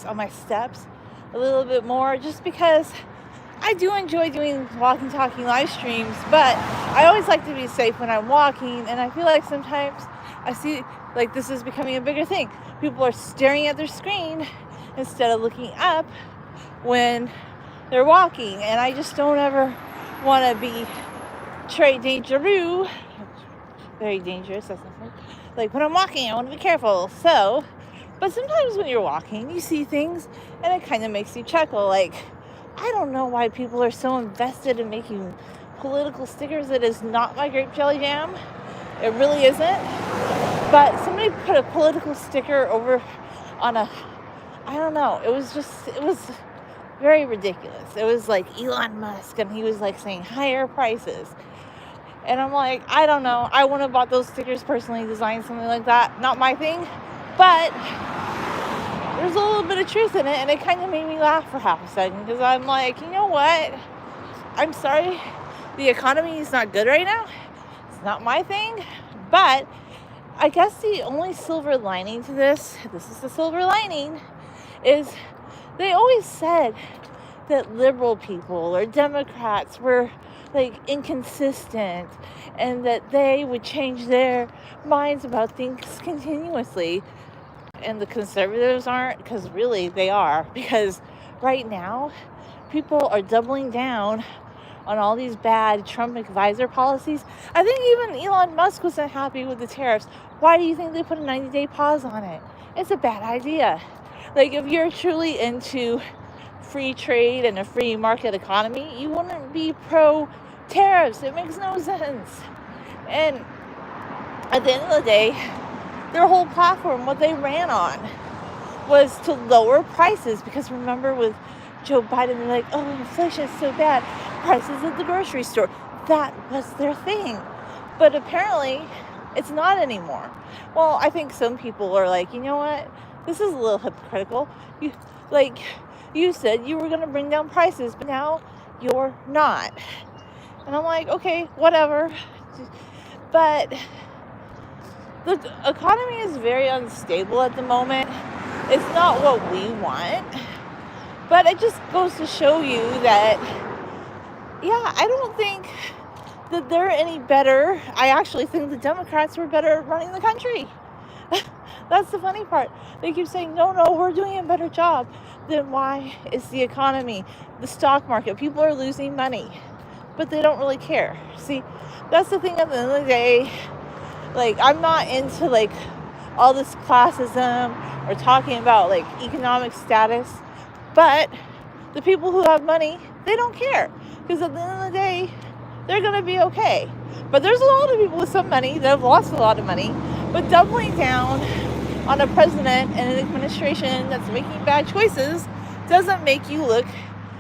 on my steps a little bit more just because I do enjoy doing walking talking live streams, but I always like to be safe when I'm walking, and I feel like sometimes I see like this is becoming a bigger thing. People are staring at their screen instead of looking up when they're walking, and I just don't ever want to be très dangereux, very dangerous, that's not funny. Like when I'm walking, I want to be careful. So, but sometimes when you're walking, you see things and it kind of makes you chuckle. Like, I don't know why people are so invested in making political stickers. It is not my grape jelly jam. It really isn't. But somebody put a political sticker over on I don't know. It was very ridiculous. It was like Elon Musk, and he was like saying higher prices. And I'm like, I don't know. I wouldn't have bought those stickers personally, designed something like that. Not my thing. But there's a little bit of truth in it, and it kind of made me laugh for half a second because I'm like, you know what? I'm sorry. The economy is not good right now. It's not my thing. But I guess the only silver lining to this is the silver lining, is they always said that liberal people or Democrats were like inconsistent and that they would change their minds about things continuously, and the conservatives aren't, because really they are, because right now people are doubling down on all these bad Trump advisor policies. I think even Elon Musk wasn't happy with the tariffs. Why do you think they put a 90-day pause on it? It's a bad idea. Like, if you're truly into free trade and a free market economy, you wouldn't be pro tariffs. It makes no sense. And at the end of the day, their whole platform, what they ran on, was to lower prices. Because remember, with Joe Biden, they're like, oh, inflation is so bad, prices at the grocery store. That was their thing. But apparently it's not anymore. Well, I think some people are like, you know what, this is a little hypocritical. You said you were going to bring down prices, but now you're not. And I'm like, okay, whatever. But the economy is very unstable at the moment. It's not what we want. But it just goes to show you that, yeah, I don't think that they're any better. I actually think the Democrats were better at running the country. That's the funny part. They keep saying, no, we're doing a better job. Then why is the economy, the stock market, people are losing money, but they don't really care. See, that's the thing at the end of the day. Like, I'm not into like all this classism or talking about like economic status, but the people who have money, they don't care, because at the end of the day, they're going to be okay. But there's a lot of people with some money that have lost a lot of money, but doubling down on a president and an administration that's making bad choices doesn't make you look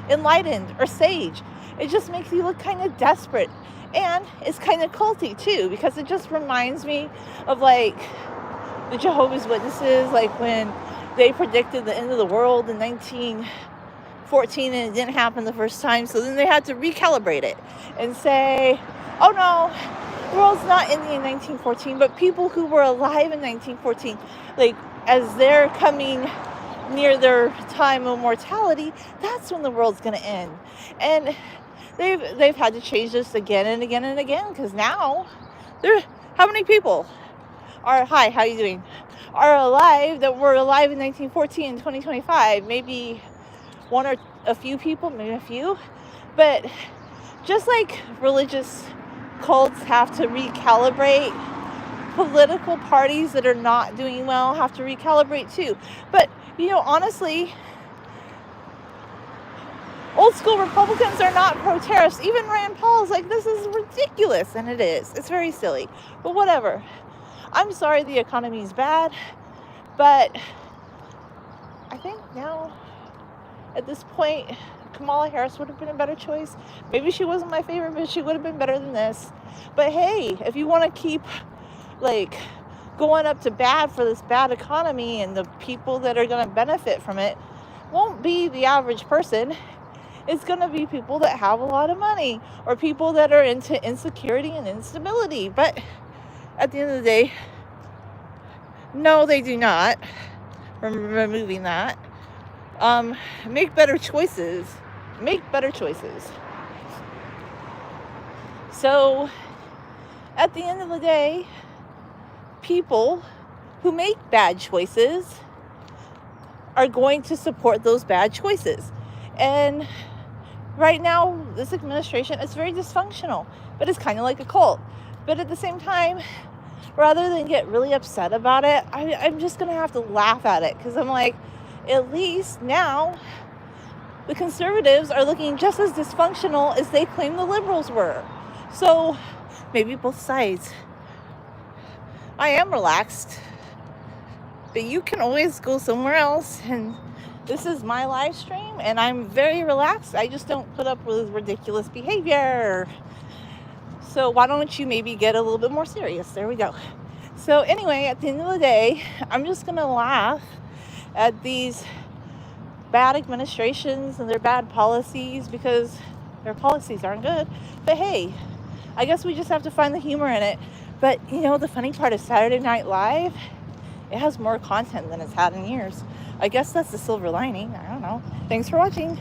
enlightened or sage. It just makes you look kind of desperate. And it's kind of culty too, because it just reminds me of like the Jehovah's Witnesses, like when they predicted the end of the world in 1914 and it didn't happen the first time. So then they had to recalibrate it and say, oh no, the world's not ending in 1914, but people who were alive in 1914, like as they're coming near their time of mortality, that's when the world's going to end. And they've had to change this again and again and again, because now how many people are, hi, how you doing, are alive that were alive in 1914 and 2025? Maybe one or a few people, maybe a few. But just like religious cults have to recalibrate, political parties that are not doing well have to recalibrate too. But honestly, old school Republicans are not pro-tariffs. Even Rand Paul's like, this is ridiculous. And it is. It's very silly. But whatever. I'm sorry the economy is bad. But I think now, at this point, Kamala Harris would have been a better choice. Maybe she wasn't my favorite, but she would have been better than this. But hey, if you want to keep, like, going up to bat for this bad economy, and the people that are going to benefit from it won't be the average person. It's going to be people that have a lot of money, or people that are into insecurity and instability. But at the end of the day, no, they do not. Removing that. Make better choices. Make better choices. So, at the end of the day, people who make bad choices are going to support those bad choices. And right now, this administration is very dysfunctional, but it's kind of like a cult. But at the same time, rather than get really upset about it, I'm just going to have to laugh at it, because I'm like, at least now the conservatives are looking just as dysfunctional as they claim the liberals were. So maybe both sides. I am relaxed, but you can always go somewhere else, and this is my live stream, and I'm very relaxed. I just don't put up with ridiculous behavior. So why don't you maybe get a little bit more serious? There we go. So anyway, at the end of the day, I'm just going to laugh at these bad administrations and their bad policies, because their policies aren't good. But hey, I guess we just have to find the humor in it. But the funny part is Saturday Night Live, it has more content than it's had in years. I guess that's the silver lining. I don't know. Thanks for watching.